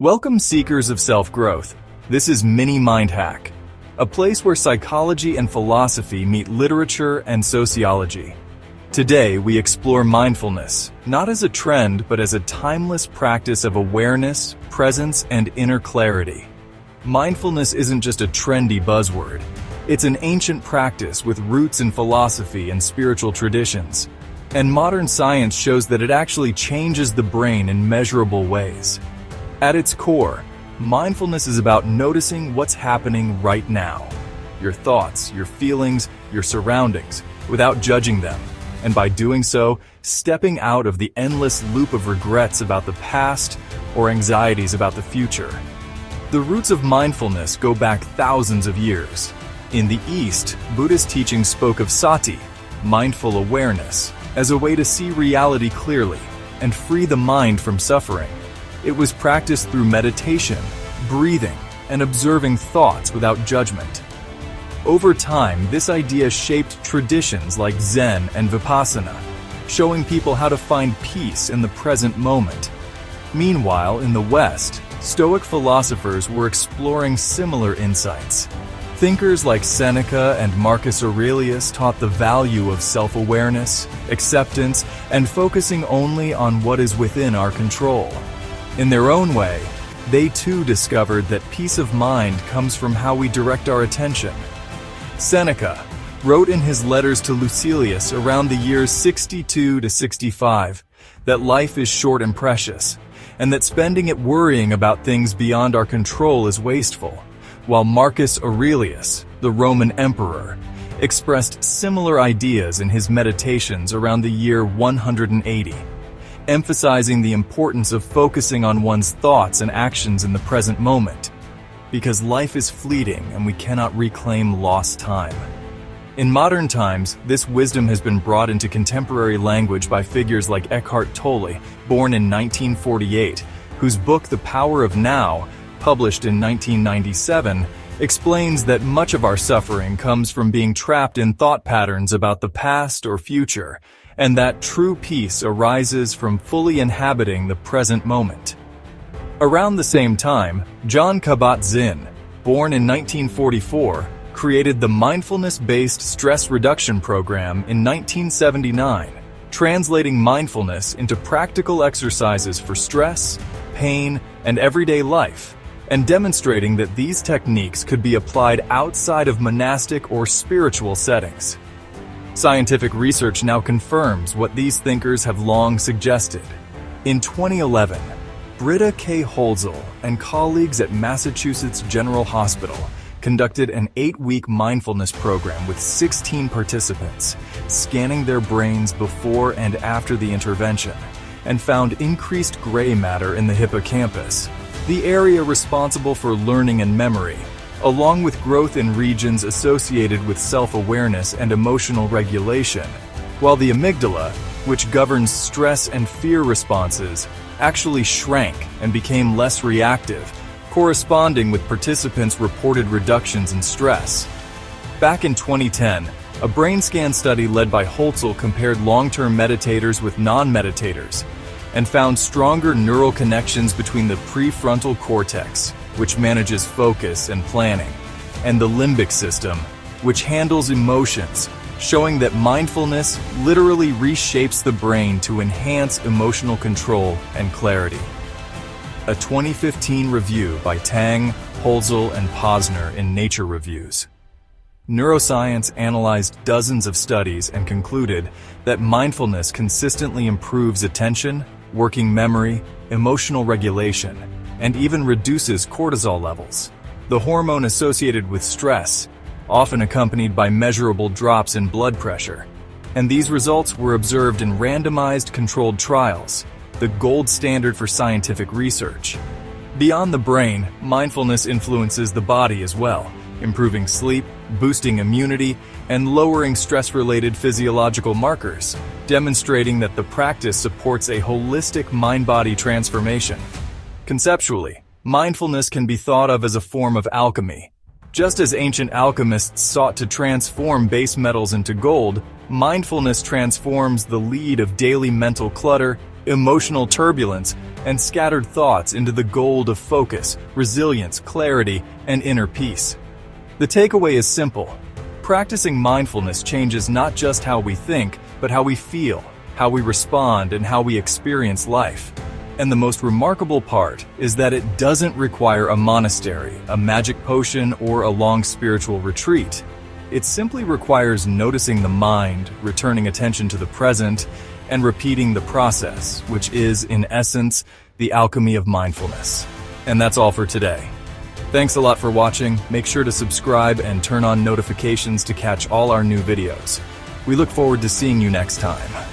Welcome, seekers of self-growth. This is Mini Mind Hack, a place where psychology and philosophy meet literature and sociology. Today, we explore mindfulness, not as a trend, but as a timeless practice of awareness, presence, and inner clarity. Mindfulness isn't just a trendy buzzword. It's an ancient practice with roots in philosophy and spiritual traditions. And modern science shows that it actually changes the brain in measurable ways. At its core, mindfulness is about noticing what's happening right now. Your thoughts, your feelings, your surroundings, without judging them. And by doing so, stepping out of the endless loop of regrets about the past or anxieties about the future. The roots of mindfulness go back thousands of years. In the East, Buddhist teaching spoke of sati, mindful awareness, as a way to see reality clearly and free the mind from suffering. It was practiced through meditation, breathing, and observing thoughts without judgment. Over time, this idea shaped traditions like Zen and Vipassana, showing people how to find peace in the present moment. Meanwhile, in the West, Stoic philosophers were exploring similar insights. Thinkers like Seneca and Marcus Aurelius taught the value of self-awareness, acceptance, and focusing only on what is within our control. In their own way, they too discovered that peace of mind comes from how we direct our attention. Seneca wrote in his letters to Lucilius around the years 62 to 65 that life is short and precious, and that spending it worrying about things beyond our control is wasteful, while Marcus Aurelius, the Roman emperor, expressed similar ideas in his meditations around the year 180, emphasizing the importance of focusing on one's thoughts and actions in the present moment, because life is fleeting and we cannot reclaim lost time. In modern times, this wisdom has been brought into contemporary language by figures like Eckhart Tolle, born in 1948, whose book The Power of Now, published in 1997, explains that much of our suffering comes from being trapped in thought patterns about the past or future, and that true peace arises from fully inhabiting the present moment. Around the same time, John Kabat-Zinn, born in 1944, created the Mindfulness-Based stress reduction program in 1979, translating mindfulness into practical exercises for stress, pain, and everyday life, and demonstrating that these techniques could be applied outside of monastic or spiritual settings. Scientific research now confirms what these thinkers have long suggested. In 2011, Britta K. Hölzel and colleagues at Massachusetts General Hospital conducted an 8-week mindfulness program with 16 participants, scanning their brains before and after the intervention, and found increased gray matter in the hippocampus, the area responsible for learning and memory, along with growth in regions associated with self-awareness and emotional regulation, while the amygdala, which governs stress and fear responses, actually shrank and became less reactive, corresponding with participants' reported reductions in stress. Back in 2010, a brain scan study led by Hölzel compared long-term meditators with non-meditators and found stronger neural connections between the prefrontal cortex, which manages focus and planning, and the limbic system, which handles emotions, showing that mindfulness literally reshapes the brain to enhance emotional control and clarity. A 2015 review by Tang, Hölzel, and Posner in Nature Reviews. Neuroscience analyzed dozens of studies and concluded that mindfulness consistently improves attention, working memory, emotional regulation, and even reduces cortisol levels, the hormone associated with stress, often accompanied by measurable drops in blood pressure. And these results were observed in randomized controlled trials, the gold standard for scientific research. Beyond the brain, mindfulness influences the body as well, improving sleep, boosting immunity, and lowering stress-related physiological markers, demonstrating that the practice supports a holistic mind-body transformation. Conceptually, mindfulness can be thought of as a form of alchemy. Just as ancient alchemists sought to transform base metals into gold, mindfulness transforms the lead of daily mental clutter, emotional turbulence, and scattered thoughts into the gold of focus, resilience, clarity, and inner peace. The takeaway is simple. Practicing mindfulness changes not just how we think, but how we feel, how we respond, and how we experience life. And the most remarkable part is that it doesn't require a monastery, a magic potion, or a long spiritual retreat. It simply requires noticing the mind, returning attention to the present, and repeating the process, which is, in essence, the alchemy of mindfulness. And that's all for today. Thanks a lot for watching. Make sure to subscribe and turn on notifications to catch all our new videos. We look forward to seeing you next time.